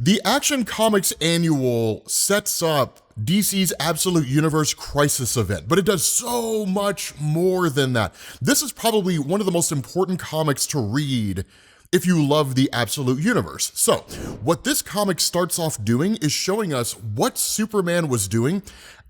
The Action Comics Annual sets up DC's Absolute Universe Crisis event, but it does so much more than that. This is probably one of the most important comics to read if you love the Absolute Universe. So, what this comic starts off doing is showing us what Superman was doing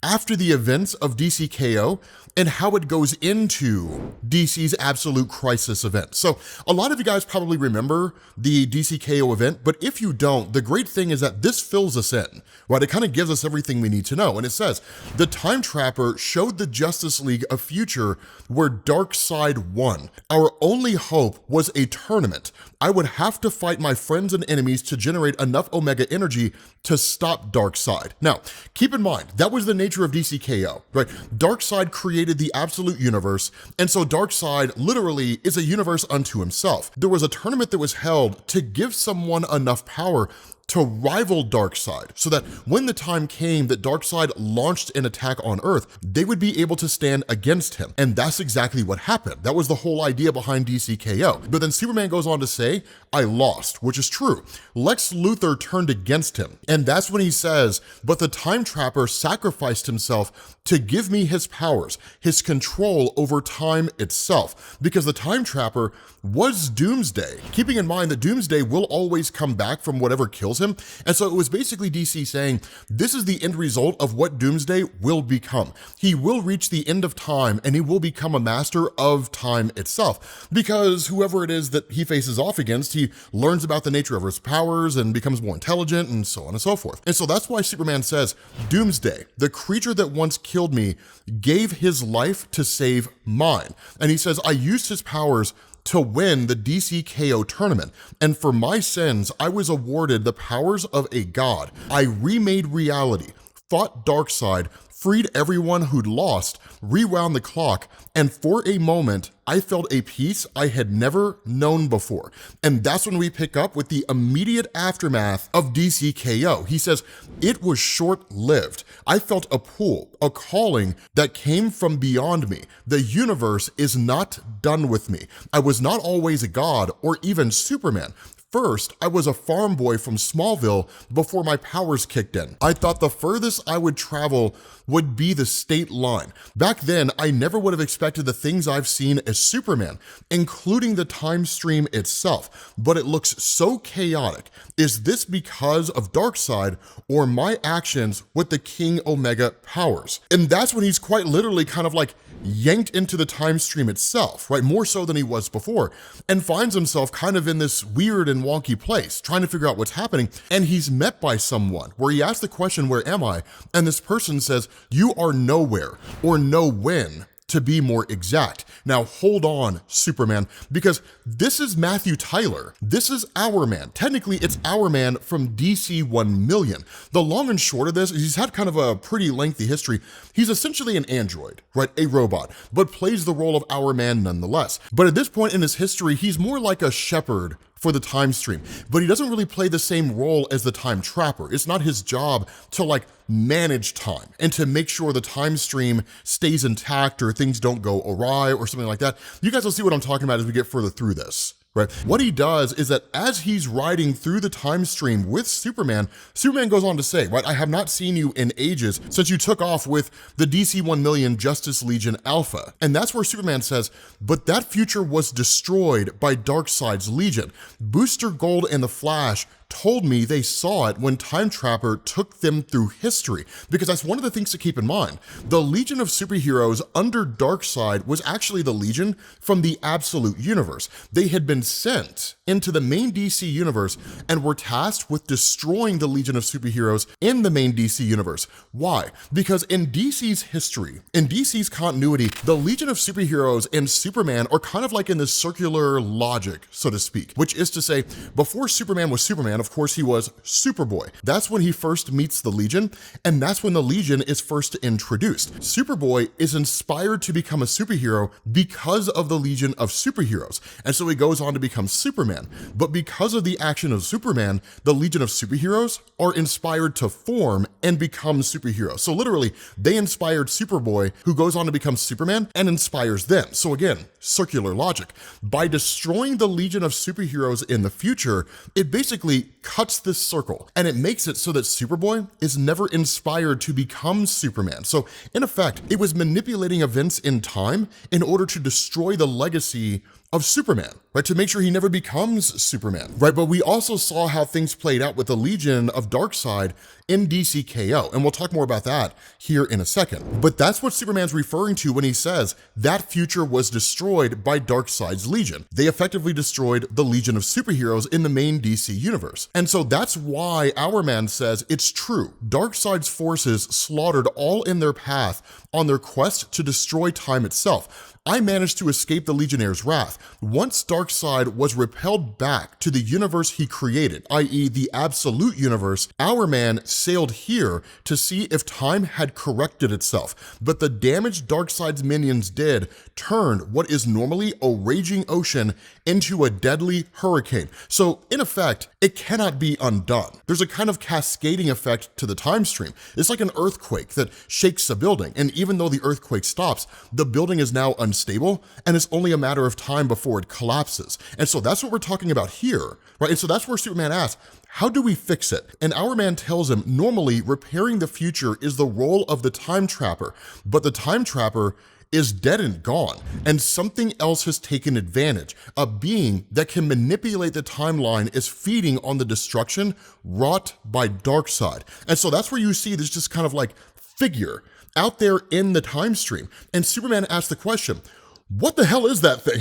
after the events of DC K.O. and how it goes into DC's Absolute Crisis event. So a lot of you guys probably remember the DC K.O. event, but if you don't, the great thing is that this fills us in, right? It kind of gives us everything we need to know. And it says, the Time Trapper showed the Justice League a future where Darkseid won. Our only hope was a tournament. I would have to fight my friends and enemies to generate enough Omega energy to stop Darkseid. Now, keep in mind, that was the nature of DC K.O., right? Darkseid created the Absolute Universe, and so Darkseid literally is a universe unto himself. There was a tournament that was held to give someone enough power to rival Darkseid, so that when the time came that Darkseid launched an attack on Earth, they would be able to stand against him. And that's exactly what happened. That was the whole idea behind DC K.O. But then Superman goes on to say, I lost, which is true. Lex Luthor turned against him. And that's when he says, but the Time Trapper sacrificed himself to give me his powers, his control over time itself, because the Time Trapper was Doomsday, keeping in mind that Doomsday will always come back from whatever kills him. And so it was basically DC saying, this is the end result of what Doomsday will become. He will reach the end of time and he will become a master of time itself, because whoever it is that he faces off against, he learns about the nature of his powers and becomes more intelligent and so on and so forth. And so that's why Superman says, Doomsday, the creature that once killed me, gave his life to save mine. And he says, I used his powers to win the DC K.O. tournament, and for my sins, I was awarded the powers of a god. I remade reality, fought Darkseid, freed everyone who'd lost, rewound the clock, and for a moment, I felt a peace I had never known before. And that's when we pick up with the immediate aftermath of DC K.O. He says, it was short-lived. I felt a pull, a calling that came from beyond me. The universe is not done with me. I was not always a god or even Superman. First, I was a farm boy from Smallville before my powers kicked in. I thought the furthest I would travel would be the state line. Back then, I never would have expected the things I've seen as Superman, including the time stream itself, but it looks so chaotic. Is this because of Darkseid or my actions with the King Omega powers? And that's when he's quite literally kind of like yanked into the time stream itself, right? More so than he was before, and finds himself kind of in this weird and wonky place, trying to figure out what's happening. And he's met by someone where he asks the question, where am I? And this person says, you are nowhere, or know when, to be more exact. Now hold on, Superman, because this is Matthew Tyler. This is Our Man. Technically, it's Our Man from DC 1 Million. The long and short of this is he's had kind of a pretty lengthy history. He's essentially an android, right? A robot, but plays the role of Our Man nonetheless. But at this point in his history, he's more like a shepherd for the time stream, but he doesn't really play the same role as the Time Trapper. It's not his job to like manage time and to make sure the time stream stays intact or things don't go awry or something like that. You guys will see what I'm talking about as we get further through this. Right? What he does is that as he's riding through the time stream with Superman, Superman goes on to say, right, I have not seen you in ages since you took off with the DC 1 Million Justice Legion Alpha. And that's where Superman says, but that future was destroyed by Darkseid's Legion. Booster Gold and the Flash told me they saw it when Time Trapper took them through history, because that's one of the things to keep in mind. The Legion of Superheroes under Darkseid was actually the Legion from the Absolute Universe. They had been sent into the main DC universe and were tasked with destroying the Legion of Superheroes in the main DC universe. Why? Because in DC's history, in DC's continuity, the Legion of Superheroes and Superman are kind of like in this circular logic, so to speak, which is to say, before Superman was Superman, of course, he was Superboy. That's when he first meets the Legion, and that's when the Legion is first introduced. Superboy is inspired to become a superhero because of the Legion of Superheroes, and so he goes on to become Superman. But because of the action of Superman, the Legion of Superheroes are inspired to form and become superheroes. So literally, they inspired Superboy, who goes on to become Superman and inspires them. So again, circular logic. By destroying the Legion of Superheroes in the future, it basically cuts this circle, and it makes it so that Superboy is never inspired to become Superman. So in effect, it was manipulating events in time in order to destroy the legacy of Superman, right? To make sure he never becomes Superman, right? But we also saw how things played out with the Legion of Darkseid in DC K.O. And we'll talk more about that here in a second. But that's what Superman's referring to when he says that future was destroyed by Darkseid's Legion. They effectively destroyed the Legion of superheroes in the main DC universe. And so that's why Our Man says it's true. Darkseid's forces slaughtered all in their path on their quest to destroy time itself. I managed to escape the Legionnaire's wrath. Once Darkseid was repelled back to the universe he created, i.e. the absolute universe, Our Man sailed here to see if time had corrected itself. But the damage Darkseid's minions did turned what is normally a raging ocean into a deadly hurricane. So in effect, it cannot be undone. There's a kind of cascading effect to the time stream. It's like an earthquake that shakes a building, and even though the earthquake stops, the building is now unstable, and it's only a matter of time before it collapses. And so that's what we're talking about here, right? And so that's where Superman asks, how do we fix it? And Our Man tells him, normally repairing the future is the role of the time trapper, but the time trapper is dead and gone, and something else has taken advantage. A being that can manipulate the timeline is feeding on the destruction wrought by Darkseid. And so that's where you see this just kind of like figure out there in the time stream. And Superman asks the question, what the hell is that thing?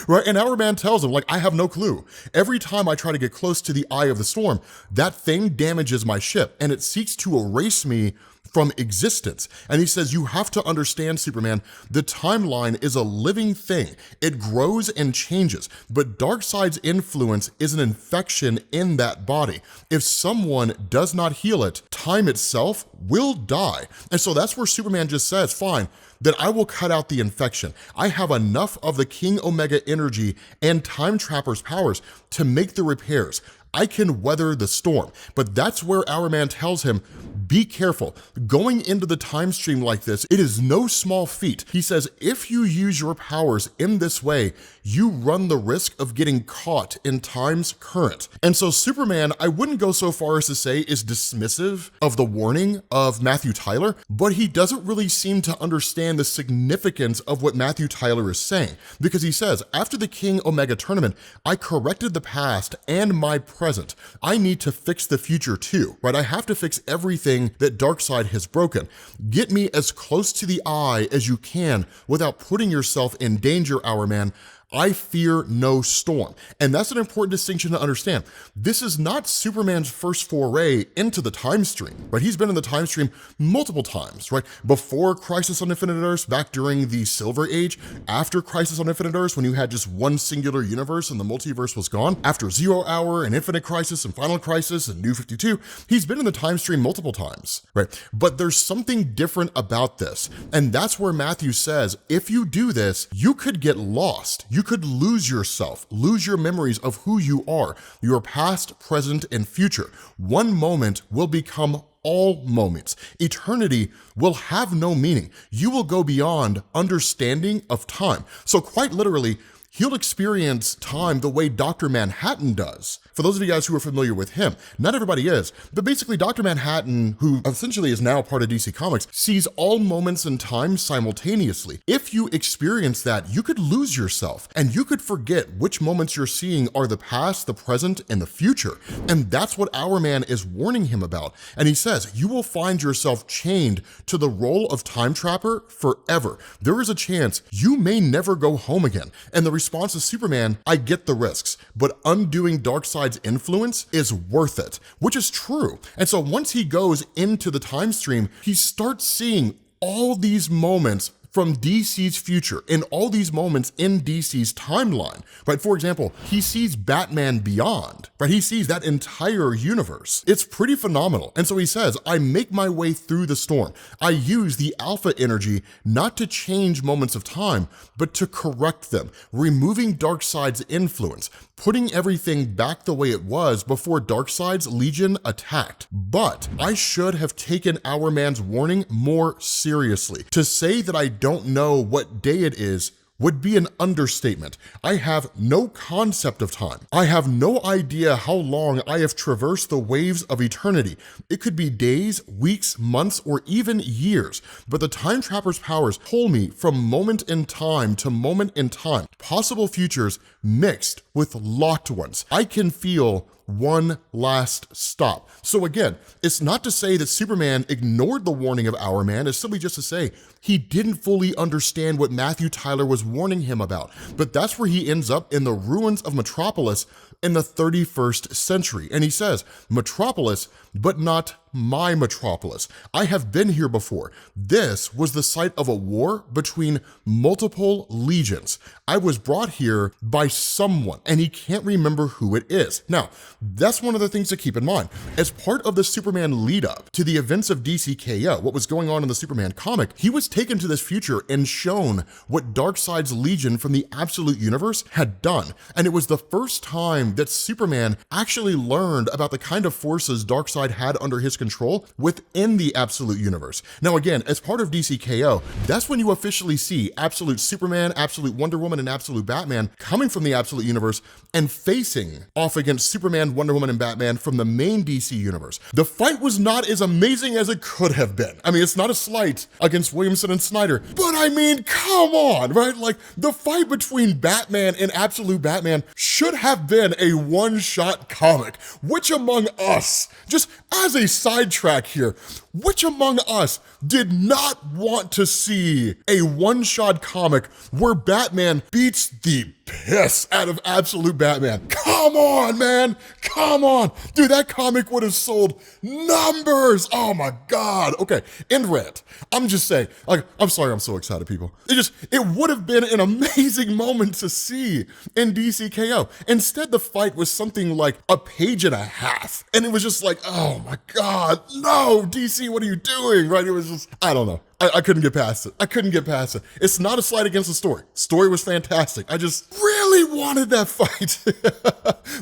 Right? And Our Man tells him, like, I have no clue. Every time I try to get close to the eye of the storm, that thing damages my ship, and it seeks to erase me from existence. And he says, you have to understand, Superman, the timeline is a living thing. It grows and changes, but Darkseid's influence is an infection in that body. If someone does not heal it, time itself will die. And so that's where Superman just says, fine, then I will cut out the infection. I have enough of the King Omega energy and Time Trapper's powers to make the repairs. I can weather the storm. But that's where Our Man tells him, be careful. Going into the time stream like this, it is no small feat. He says, if you use your powers in this way, you run the risk of getting caught in time's current. And so Superman, I wouldn't go so far as to say is dismissive of the warning of Matthew Tyler, but he doesn't really seem to understand the significance of what Matthew Tyler is saying, because he says, after the King Omega tournament, I corrected the past and my present. I need to fix the future too, right? I have to fix everything that Darkseid has broken. Get me as close to the eye as you can without putting yourself in danger, Our Man. I fear no storm. And that's an important distinction to understand. This is not Superman's first foray into the time stream, right? He's been in the time stream multiple times, right? Before Crisis on Infinite Earths, back during the Silver Age, after Crisis on Infinite Earths, when you had just one singular universe and the multiverse was gone, after 0 Hour and Infinite Crisis and Final Crisis and New 52, he's been in the time stream multiple times, right? But there's something different about this. And that's where Matthew says, if you do this, you could get lost. You could lose yourself, lose your memories of who you are, your past, present, and future. One moment will become all moments. Eternity will have no meaning. You will go beyond understanding of time. So quite literally, he'll experience time the way Dr. Manhattan does. For those of you guys who are familiar with him, not everybody is, but basically Dr. Manhattan, who essentially is now part of DC Comics, sees all moments in time simultaneously. If you experience that, you could lose yourself, and you could forget which moments you're seeing are the past, the present, and the future. And that's what Our Man is warning him about. And he says, you will find yourself chained to the role of time trapper forever. There is a chance you may never go home again. And the response of Superman, I get the risks, but undoing Darkseid's influence is worth it, which is true. And so once he goes into the time stream, he starts seeing all these moments from DC's future and all these moments in DC's timeline, right? For example, he sees Batman Beyond, right? He sees that entire universe. It's pretty phenomenal. And so he says, I make my way through the storm. I use the alpha energy not to change moments of time, but to correct them, removing Darkseid's influence, putting everything back the way it was before Darkseid's Legion attacked. But I should have taken Our Man's warning more seriously. To say that I don't know what day it is would be an understatement. I have no concept of time. I have no idea how long I have traversed the waves of eternity. It could be days, weeks, months, or even years, but the time trapper's powers pull me from moment in time to moment in time, possible futures mixed with locked ones. I can feel one last stop. So again, it's not to say that Superman ignored the warning of Our Man, it's simply just to say he didn't fully understand what Matthew Tyler was warning him about. But that's where he ends up, in the ruins of Metropolis in the 31st century. And he says, Metropolis, but not my Metropolis. I have been here before. This was the site of a war between multiple legions. I was brought here by someone, and he can't remember who it is. Now, that's one of the things to keep in mind. As part of the Superman lead up to the events of DC K.O., what was going on in the Superman comic, he was taken to this future and shown what Darkseid's Legion from the Absolute Universe had done. And it was the first time that Superman actually learned about the kind of forces Darkseid had under his control within the Absolute Universe. Now again, as part of DC K.O., that's when you officially see Absolute Superman, Absolute Wonder Woman, and Absolute Batman coming from the Absolute Universe and facing off against Superman, Wonder Woman, and Batman from the main DC Universe. The fight was not as amazing as it could have been. I mean, it's not a slight against Williamson and Snyder, but I mean, come on, right? Like, the fight between Batman and Absolute Batman should have been a one-shot comic. Which among us, just as a sidetrack here, which among us did not want to see a one-shot comic where Batman beats the piss out of Absolute Batman? Come on, man, come on. Dude, that comic would have sold numbers. Oh my God. Okay, end rant. I'm just saying, like, I'm sorry I'm so excited, people. It would have been an amazing moment to see in DC K.O. Instead, the fight was something like a page and a half. And it was just like, oh my God, no, DC, what are you doing, right? It was just, I don't know. I couldn't get past it. I couldn't get past it. It's not a slight against the story. Story was fantastic. I just really wanted that fight.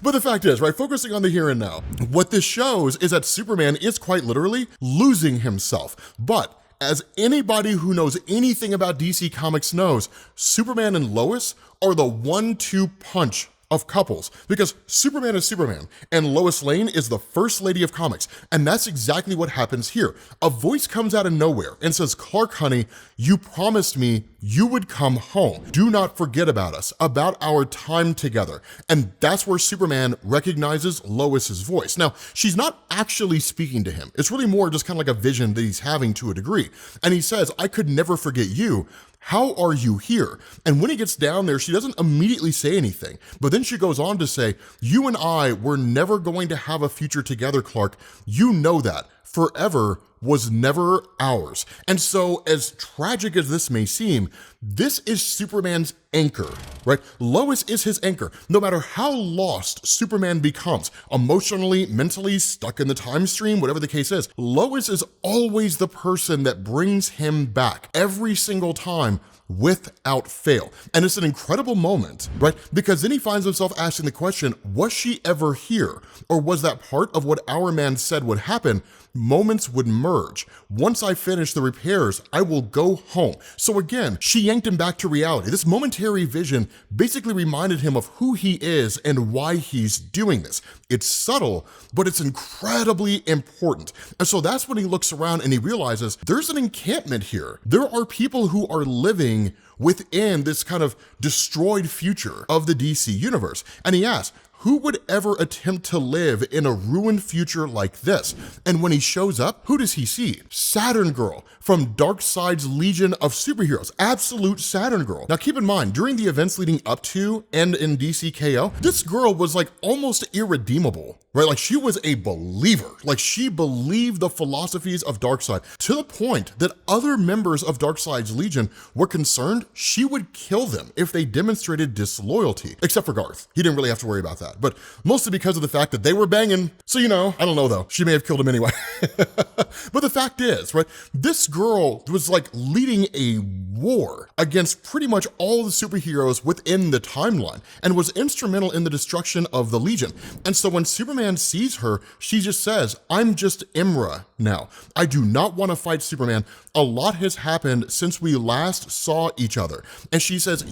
But the fact is, right, focusing on the here and now, what this shows is that Superman is quite literally losing himself. But as anybody who knows anything about DC Comics knows, Superman and Lois are the 1-2 punch of couples, because Superman is Superman and Lois Lane is the first lady of comics. And that's exactly what happens here. A voice comes out of nowhere and says, Clark, honey, you promised me you would come home. Do not forget about us, about our time together. And that's where Superman recognizes Lois's voice. Now, she's not actually speaking to him. It's really more just kind of like a vision that he's having to a degree. And he says, I could never forget you. How are you here? And when he gets down there, she doesn't immediately say anything, but then she goes on to say, you and I were never going to have a future together, Clark. You know that. Forever was never ours. And so, as tragic as this may seem, this is Superman's anchor, right? Lois is his anchor. No matter how lost Superman becomes, emotionally, mentally, stuck in the time stream, whatever the case is, Lois is always the person that brings him back every single time, without fail. And it's an incredible moment, right? Because then he finds himself asking the question, was she ever here? Or was that part of what Our Man said would happen? Moments would merge. Once I finish the repairs, I will go home. So again, she yanked him back to reality. This momentary vision basically reminded him of who he is and why he's doing this. It's subtle, but it's incredibly important. And so that's when he looks around and he realizes there's an encampment here. There are people who are living within this kind of destroyed future of the DC universe. And he asks, who would ever attempt to live in a ruined future like this? And when he shows up, who does he see? Saturn Girl from Darkseid's Legion of Superheroes, Absolute Saturn Girl. Now keep in mind, during the events leading up to and in DC K.O., this girl was like almost irredeemable, right? Like she was a believer. Like she believed the philosophies of Darkseid to the point that other members of Darkseid's Legion were concerned she would kill them if they demonstrated disloyalty, except for Garth. He didn't really have to worry about that. that, but mostly because of the fact that they were banging. So, I don't know though, she may have killed him anyway. But the fact is, right, this girl was like leading a war against pretty much all the superheroes within the timeline and was instrumental in the destruction of the Legion. And so when Superman sees her, she just says, I'm just Imra now. I do not want to fight Superman. A lot has happened since we last saw each other. And she says,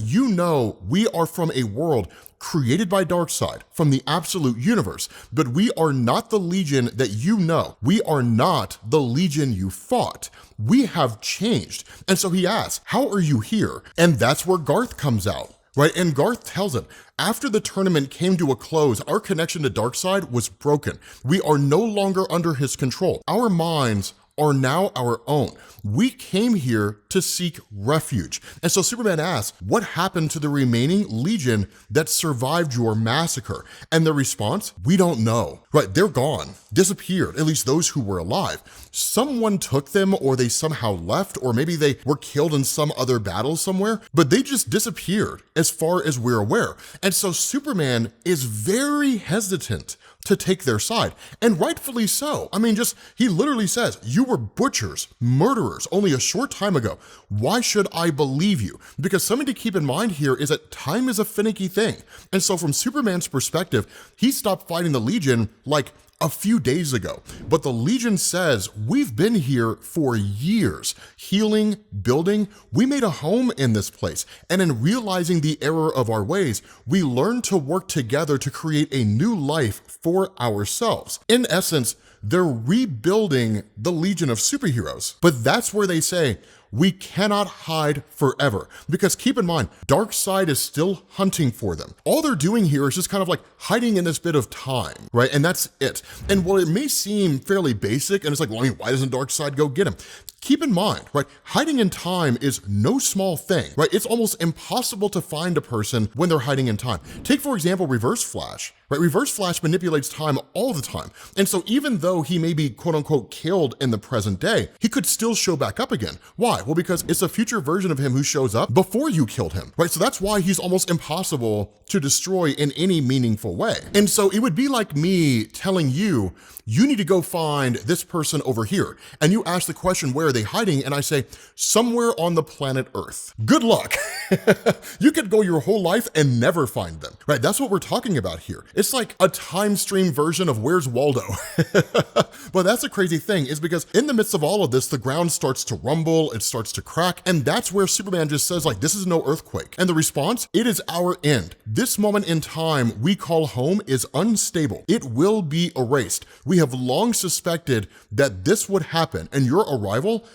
we are from a world created by Darkseid, from the absolute universe, but we are not the Legion that you know. We are not the Legion you fought. We have changed. And so he asks, how are you here? And that's where Garth comes out, right? And Garth tells him, after the tournament came to a close, our connection to Darkseid was broken. We are no longer under his control. Our minds are now our own. We came here to seek refuge. And so Superman asks, what happened to the remaining Legion that survived your massacre? And the response, we don't know. Right, they're gone, disappeared, at least those who were alive. Someone took them, or they somehow left, or maybe they were killed in some other battle somewhere, but they just disappeared as far as we're aware. And so Superman is very hesitant to take their side, and rightfully so. I mean, he literally says, you were butchers, murderers only a short time ago. Why should I believe you? Because something to keep in mind here is that time is a finicky thing. And so from Superman's perspective, he stopped fighting the Legion like a few days ago, but the Legion says, we've been here for years, healing, building. We made a home in this place. And in realizing the error of our ways, we learned to work together to create a new life for ourselves. In essence, they're rebuilding the Legion of superheroes. But that's where they say, we cannot hide forever. Because keep in mind, Darkseid is still hunting for them. All they're doing here is just kind of like hiding in this bit of time, right? And that's it. And while it may seem fairly basic, and it's like, well, I mean, why doesn't Darkseid go get him? Keep in mind, right, hiding in time is no small thing, right? It's almost impossible to find a person when they're hiding in time. Take, for example, Reverse Flash, right? Reverse Flash manipulates time all the time. And so even though he may be quote unquote killed in the present day, he could still show back up again. Why? Well, because it's a future version of him who shows up before you killed him, right? So that's why he's almost impossible to destroy in any meaningful way. And so it would be like me telling you, you need to go find this person over here. And you ask the question, where are they hiding? And I say, somewhere on the planet Earth. Good luck. You could go your whole life and never find them, right? That's what we're talking about here. It's like a time stream version of Where's Waldo? But that's the crazy thing, is because in the midst of all of this, the ground starts to rumble, it starts to crack, and that's where Superman just says, like, this is no earthquake. And the response, it is our end. This moment in time we call home is unstable. It will be erased. We have long suspected that this would happen, and your arrival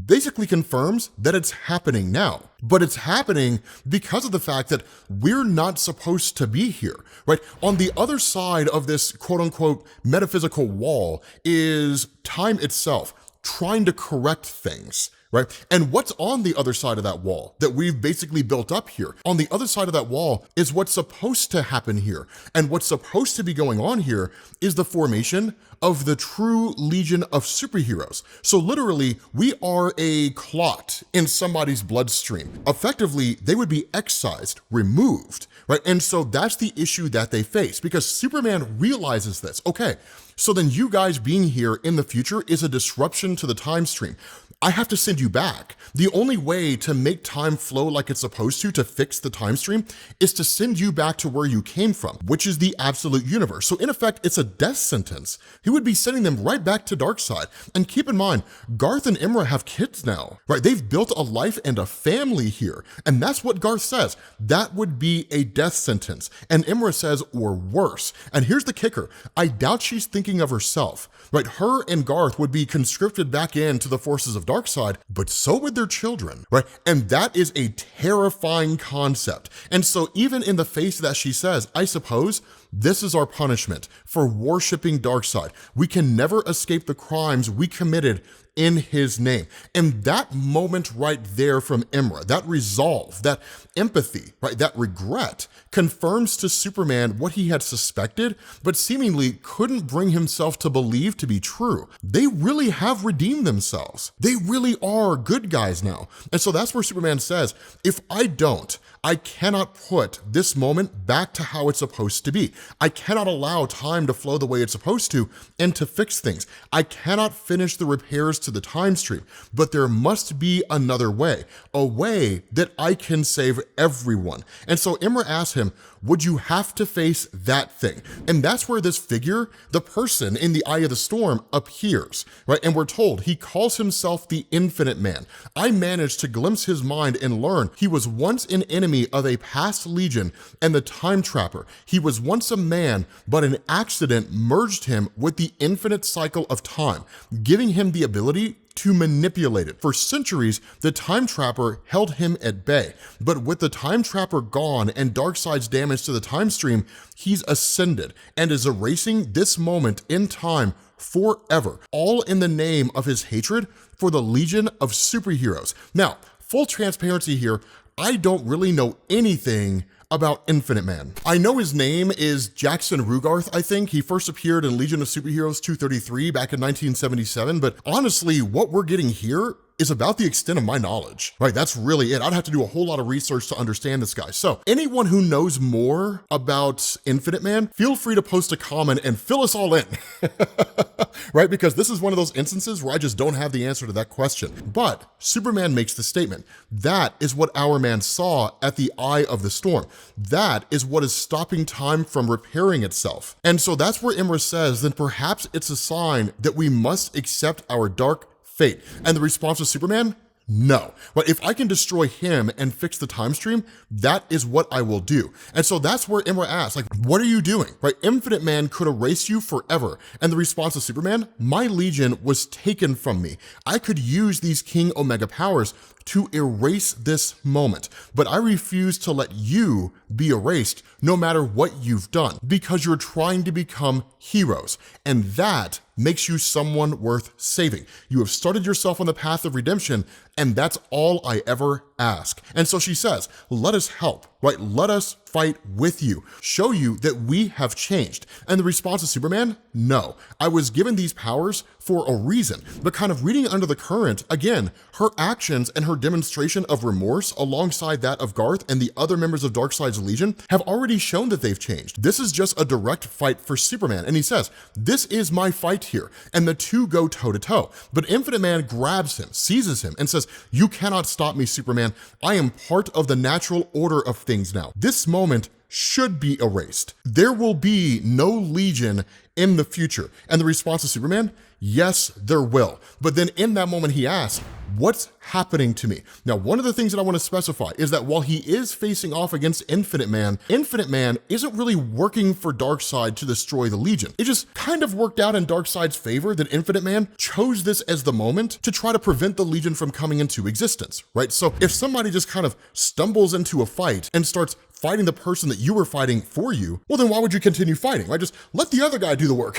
basically confirms that it's happening now. But it's happening because of the fact that we're not supposed to be here, right? On the other side of this quote unquote metaphysical wall is time itself trying to correct things, right? And what's on the other side of that wall that we've basically built up here? On the other side of that wall is what's supposed to happen here. And what's supposed to be going on here is the formation of the true Legion of superheroes. So literally, we are a clot in somebody's bloodstream. Effectively, they would be excised, removed, right? And so that's the issue that they face, because Superman realizes this. Okay, so then you guys being here in the future is a disruption to the time stream. I have to send you back. The only way to make time flow like it's supposed to fix the time stream, is to send you back to where you came from, which is the absolute universe. So in effect, it's a death sentence. He would be sending them right back to Darkseid. And keep in mind, Garth and Imra have kids now, right? They've built a life and a family here. And that's what Garth says. That would be a death sentence. And Imra says, or worse. And here's the kicker. I doubt she's thinking of herself, right? Her and Garth would be conscripted back into the forces of Darkseid, but so would their children, right? And that is a terrifying concept. And so even in the face of that, she says, I suppose this is our punishment for worshiping Darkseid. We can never escape the crimes we committed in his name. And that moment right there from Imra, that resolve, that empathy, right, that regret, confirms to Superman what he had suspected, but seemingly couldn't bring himself to believe to be true. They really have redeemed themselves. They really are good guys now. And so that's where Superman says, if I don't, I cannot put this moment back to how it's supposed to be. I cannot allow time to flow the way it's supposed to and to fix things. I cannot finish the repairs to the time stream, but there must be another way, a way that I can save everyone. And so Imra asks him, would you have to face that thing? And that's where this figure, the person in the eye of the storm, appears, right? And we're told he calls himself the Infinite Man. I managed to glimpse his mind and learn he was once an enemy of a past legion and the Time Trapper. He was once a man, but an accident merged him with the infinite cycle of time, giving him the ability to manipulate it. For centuries, the Time Trapper held him at bay, but with the Time Trapper gone and Darkseid's damage to the time stream, he's ascended and is erasing this moment in time forever, all in the name of his hatred for the Legion of Superheroes. Now, full transparency here, I don't really know anything about Infinite Man. I know his name is Jackson Rugarth, I think. He first appeared in Legion of Superheroes 233 back in 1977, but honestly, what we're getting here is about the extent of my knowledge, right? That's really it. I'd have to do a whole lot of research to understand this guy. So anyone who knows more about Infinite Man, feel free to post a comment and fill us all in, right? Because this is one of those instances where I just don't have the answer to that question. But Superman makes the statement, that is what our man saw at the eye of the storm. That is what is stopping time from repairing itself. And so that's where Imra says, then perhaps it's a sign that we must accept our dark fate. And the response of Superman, no. But if I can destroy him and fix the time stream, that is what I will do. And so that's where Imra asks, like, what are you doing? Right? Infinite Man could erase you forever. And the response of Superman, my legion was taken from me. I could use these King Omega powers to erase this moment, but I refuse to let you be erased no matter what you've done, because you're trying to become heroes, and that makes you someone worth saving. You have started yourself on the path of redemption, and that's all I ever ask. And so she says, let us help, right? Let us fight with you, show you that we have changed. And the response of Superman, no, I was given these powers for a reason. But kind of reading under the current, again, her actions and her demonstration of remorse alongside that of Garth and the other members of Darkseid's Legion have already shown that they've changed. This is just a direct fight for Superman. And he says, this is my fight here. And the two go toe to toe. But Infinite Man grabs him, seizes him, and says, you cannot stop me, Superman. I am part of the natural order of things now. This moment should be erased. There will be no Legion in the future. And the response of Superman, yes, there will. But then in that moment he asks, what's happening to me? Now, one of the things that I want to specify is that while he is facing off against Infinite Man isn't really working for Darkseid to destroy the Legion. It just kind of worked out in Darkseid's favor that Infinite Man chose this as the moment to try to prevent the Legion from coming into existence, right? So if somebody just kind of stumbles into a fight and starts fighting the person that you were fighting for you, well, then why would you continue fighting, right? Just let the other guy do the work,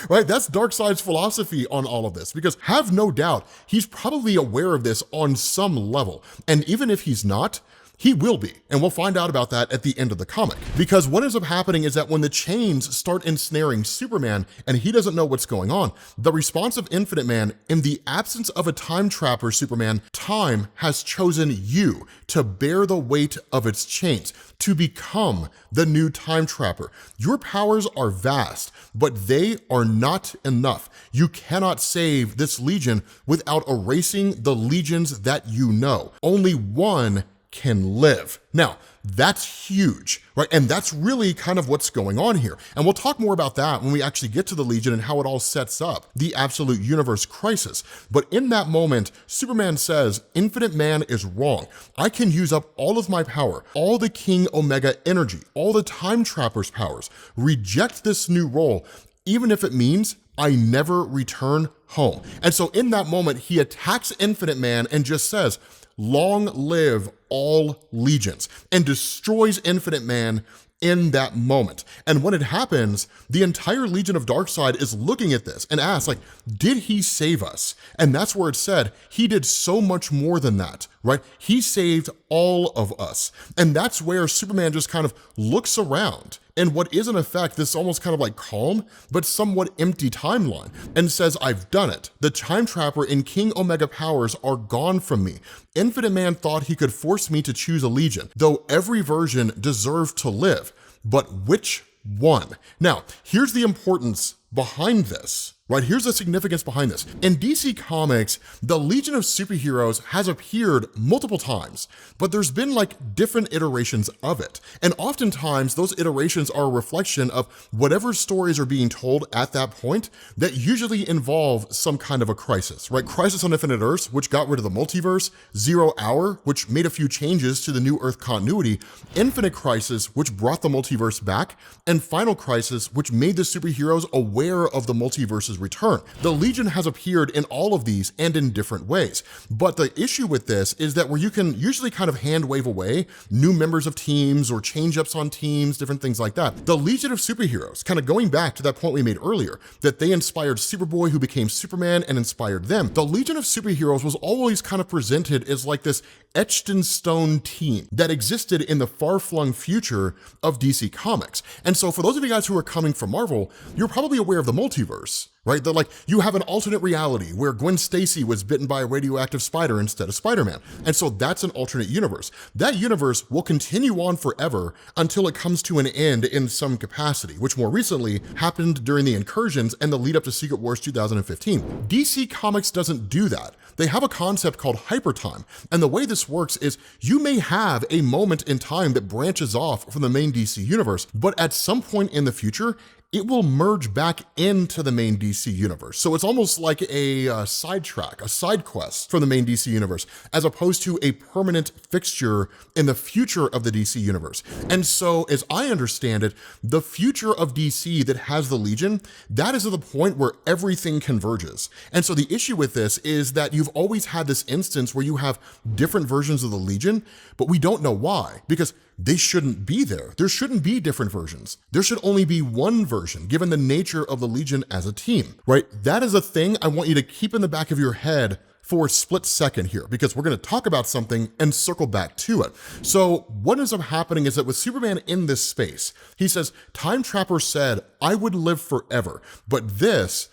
right? That's Darkseid's philosophy on all of this, because have no doubt, he's probably aware of this on some level. And even if he's not, he will be, and we'll find out about that at the end of the comic. Because what ends up happening is that when the chains start ensnaring Superman and he doesn't know what's going on, the response of Infinite Man, in the absence of a time trapper, Superman, time has chosen you to bear the weight of its chains, to become the new time trapper. Your powers are vast, but they are not enough. You cannot save this Legion without erasing the legions that you know. Only one can live. Now, that's huge, right? And that's really kind of what's going on here. And we'll talk more about that when we actually get to the Legion and how it all sets up the absolute universe crisis. But in that moment, Superman says, Infinite Man is wrong. I can use up all of my power, all the King Omega energy, all the Time Trapper's powers, reject this new role, even if it means I never return home. And so in that moment, he attacks Infinite Man and just says, long live all legions, and destroys Infinite Man in that moment. And when it happens, the entire Legion of Darkseid is looking at this and asks, like, did he save us? And that's where it said, he did so much more than that, right? He saved all of us. And that's where Superman just kind of looks around in what is in effect this almost kind of like calm, but somewhat empty timeline, and says, I've done it. The Time Trapper and King Omega powers are gone from me. Infinite Man thought he could force me to choose a legion, though every version deserved to live. But which one? Now, here's the importance behind this, right? Here's the significance behind this. In DC Comics, the Legion of Superheroes has appeared multiple times, but there's been like different iterations of it. And oftentimes those iterations are a reflection of whatever stories are being told at that point that usually involve some kind of a crisis, right? Crisis on Infinite Earths, which got rid of the multiverse, 0 Hour, which made a few changes to the New Earth continuity, Infinite Crisis, which brought the multiverse back, and Final Crisis, which made the superheroes aware of the multiverse's return. The Legion has appeared in all of these and in different ways. But the issue with this is that where you can usually kind of hand wave away new members of teams or change ups on teams, different things like that. The Legion of Superheroes, kind of going back to that point we made earlier, that they inspired Superboy, who became Superman, and inspired them. The Legion of Superheroes was always kind of presented as like this etched in stone team that existed in the far-flung future of DC Comics. And so for those of you guys who are coming from Marvel, you're probably aware of the multiverse, right? That like you have an alternate reality where Gwen Stacy was bitten by a radioactive spider instead of Spider-Man. And so that's an alternate universe. That universe will continue on forever until it comes to an end in some capacity, which more recently happened during the incursions and the lead up to Secret Wars 2015. DC Comics doesn't do that. They have a concept called hypertime. And the way this works is you may have a moment in time that branches off from the main DC universe, but at some point in the future, it will merge back into the main DC universe. So it's almost like a sidetrack, a side quest from the main DC universe, as opposed to a permanent fixture in the future of the DC universe. And so, as I understand it, the future of DC that has the Legion, that is at the point where everything converges. And so the issue with this is that you've always had this instance where you have different versions of the Legion, but we don't know why, because they shouldn't be there. There shouldn't be different versions. There should only be one version, given the nature of the Legion as a team, right? That is a thing I want you to keep in the back of your head for a split second here, because we're gonna talk about something and circle back to it. So what ends up happening is that with Superman in this space, he says, Time Trapper said, I would live forever, but this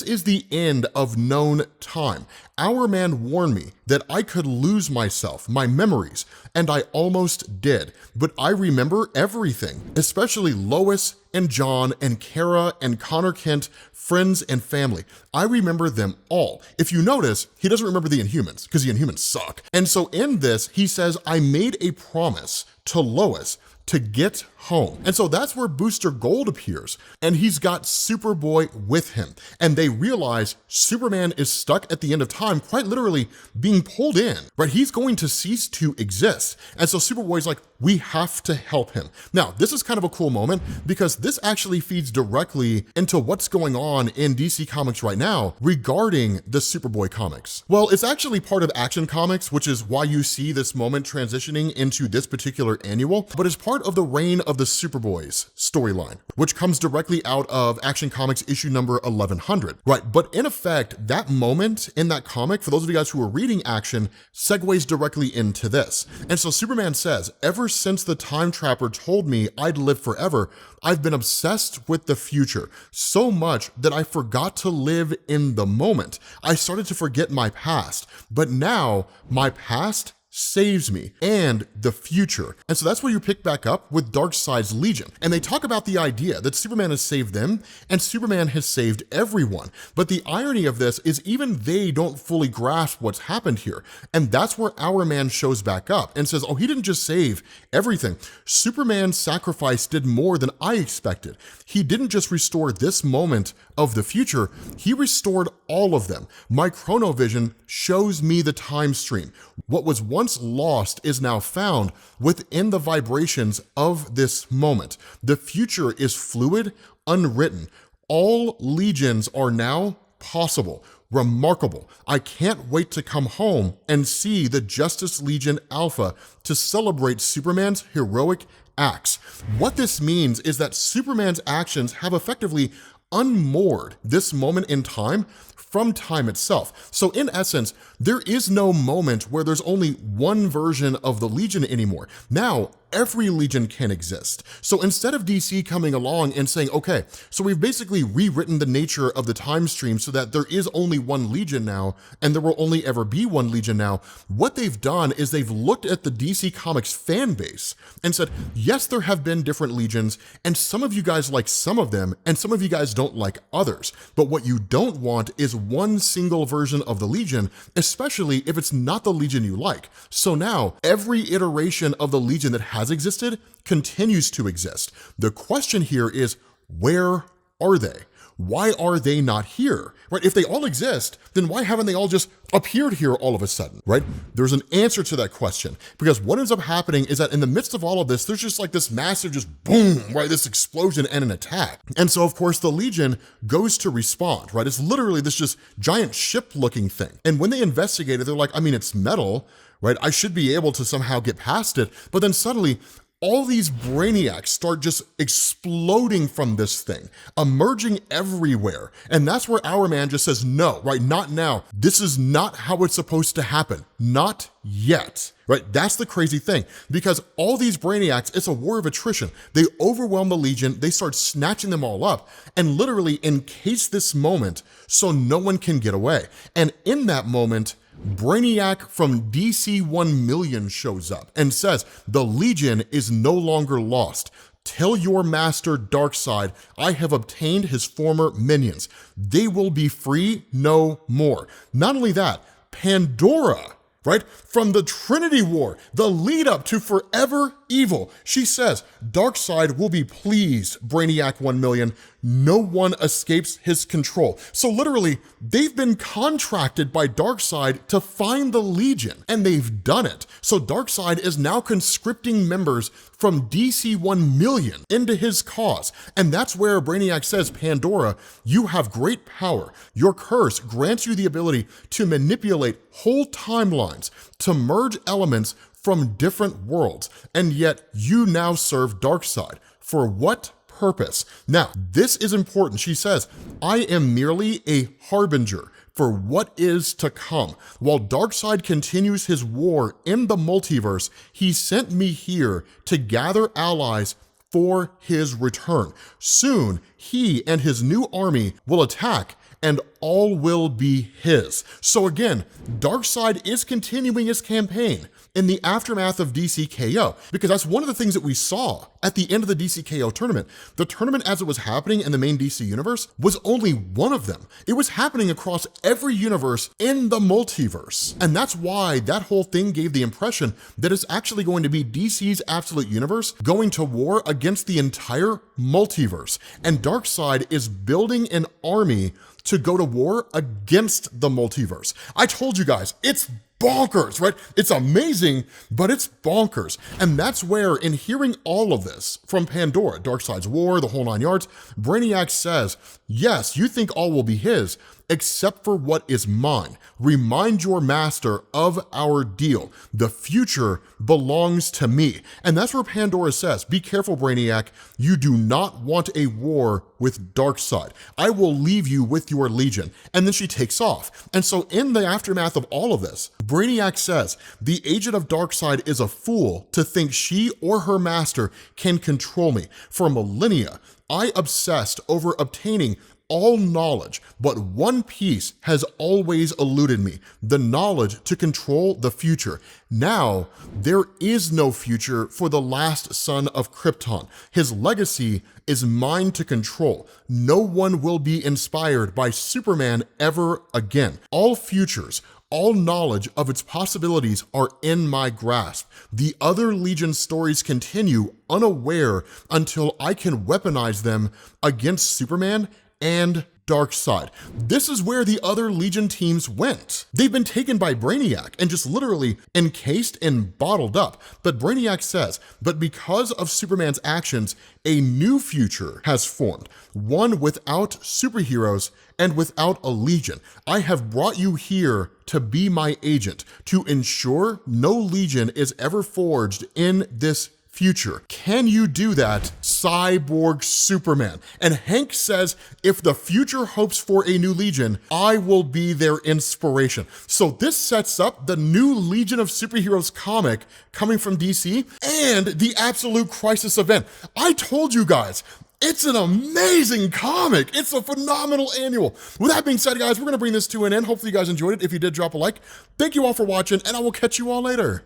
is the end of known time. Our man warned me that I could lose myself, my memories, and I almost did. But I remember everything, especially Lois and John and Kara and Connor Kent, friends and family. I remember them all. If you notice, he doesn't remember the Inhumans because the Inhumans suck. And so in this, he says, I made a promise to Lois to get home. And so that's where Booster Gold appears, and he's got Superboy with him. And they realize Superman is stuck at the end of time, quite literally being pulled in, right? He's going to cease to exist. And so Superboy's like, we have to help him. Now, this is kind of a cool moment because this actually feeds directly into what's going on in DC Comics right now regarding the Superboy comics. Well, it's actually part of Action Comics, which is why you see this moment transitioning into this particular annual, but it's part of the Reign of the Superboys storyline, which comes directly out of Action Comics issue number 1100, right? But in effect, that moment in that comic, for those of you guys who are reading Action, segues directly into this. And so Superman says, ever since the Time Trapper told me I'd live forever, I've been obsessed with the future, so much that I forgot to live in the moment. I started to forget my past, but now my past saves me and the future. And so that's where you pick back up with Darkseid's Legion. And they talk about the idea that Superman has saved them and Superman has saved everyone. But the irony of this is even they don't fully grasp what's happened here. And that's where Our Man shows back up and says, oh, he didn't just save everything. Superman's sacrifice did more than I expected. He didn't just restore this moment of the future, he restored all of them. My chronovision shows me the time stream. What was once lost is now found within the vibrations of this moment. The future is fluid, unwritten. All legions are now possible. Remarkable. I can't wait to come home and see the Justice Legion Alpha to celebrate Superman's heroic acts. What this means is that Superman's actions have effectively unmoored this moment in time from time itself. So in essence, there is no moment where there's only one version of the Legion anymore. Now, every Legion can exist. So instead of DC coming along and saying, okay, so we've basically rewritten the nature of the time stream so that there is only one Legion now, and there will only ever be one Legion now, what they've done is they've looked at the DC Comics fan base and said, yes, there have been different Legions, and some of you guys like some of them, and some of you guys don't like others. But what you don't want is one single version of the Legion, especially if it's not the Legion you like. So now, every iteration of the Legion that has existed continues to exist. The question here is, where are they? Why are they not here, right? If they all exist, then why haven't they all just appeared here all of a sudden, right? There's an answer to that question, because what ends up happening is that in the midst of all of this, there's just like this massive just boom, right? This explosion and an attack. And so of course the Legion goes to respond, right? It's literally this just giant ship looking thing. And when they investigate it, they're like, I mean, it's metal, right? I should be able to somehow get past it. But then suddenly, all these Brainiacs start just exploding from this thing, emerging everywhere. And that's where our man just says, no, right? Not now. This is not how it's supposed to happen. Not yet, right? That's the crazy thing, because all these Brainiacs, it's a war of attrition. They overwhelm the Legion, they start snatching them all up and literally encase this moment so no one can get away. And in that moment, Brainiac from DC 1 million shows up and says, the Legion is no longer lost. Tell your master Darkseid I have obtained his former minions. They will be free no more. Not only that, Pandora, right? From the Trinity War, the lead up to Forever Evil, she says, Darkseid will be pleased, Brainiac 1 million. No one escapes his control. So literally, they've been contracted by Darkseid to find the Legion, and they've done it. So Darkseid is now conscripting members from DC 1 million into his cause. And that's where Brainiac says, Pandora, you have great power. Your curse grants you the ability to manipulate whole timelines, to merge elements from different worlds, and yet you now serve Darkseid. For what purpose? Now, this is important. She says, I am merely a harbinger for what is to come. While Darkseid continues his war in the multiverse, he sent me here to gather allies for his return. Soon, he and his new army will attack and all will be his. So again, Darkseid is continuing his campaign in the aftermath of DC K.O, because that's one of the things that we saw at the end of the DC K.O tournament. The tournament as it was happening in the main DC universe was only one of them. It was happening across every universe in the multiverse. And that's why that whole thing gave the impression that it's actually going to be DC's absolute universe going to war against the entire multiverse. And Darkseid is building an army to go to war against the multiverse. I told you guys, it's bonkers, right? It's amazing, but it's bonkers. And that's where, in hearing all of this from Pandora, Darkseid's war, the whole 9 yards, Brainiac says, yes, you think all will be his, except for what is mine. Remind your master of our deal. The future belongs to me. And that's where Pandora says, be careful, Brainiac. You do not want a war with Darkseid. I will leave you with your Legion. And then she takes off. And so in the aftermath of all of this, Brainiac says, the agent of Darkseid is a fool to think she or her master can control me. For millennia, I obsessed over obtaining all knowledge, but one piece has always eluded me, the knowledge to control the future. Now, there is no future for the last son of Krypton. His legacy is mine to control. No one will be inspired by Superman ever again. All futures, all knowledge of its possibilities are in my grasp. The other Legion stories continue unaware until I can weaponize them against Superman and Darkseid. This is where the other Legion teams went. They've been taken by Brainiac and just literally encased and bottled up. But Brainiac says, but because of Superman's actions, a new future has formed, one without superheroes and without a Legion. I have brought you here to be my agent, to ensure no Legion is ever forged in this future. Can you do that, Cyborg Superman? And Hank says, if the future hopes for a new Legion, I will be their inspiration. So this sets up the new Legion of Superheroes comic coming from DC and the Absolute Crisis event. I told you guys, it's an amazing comic. It's a phenomenal annual. With that being said, guys, we're gonna bring this to an end. Hopefully you guys enjoyed it. If you did, drop a like. Thank you all for watching, and I will catch you all later.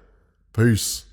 Peace.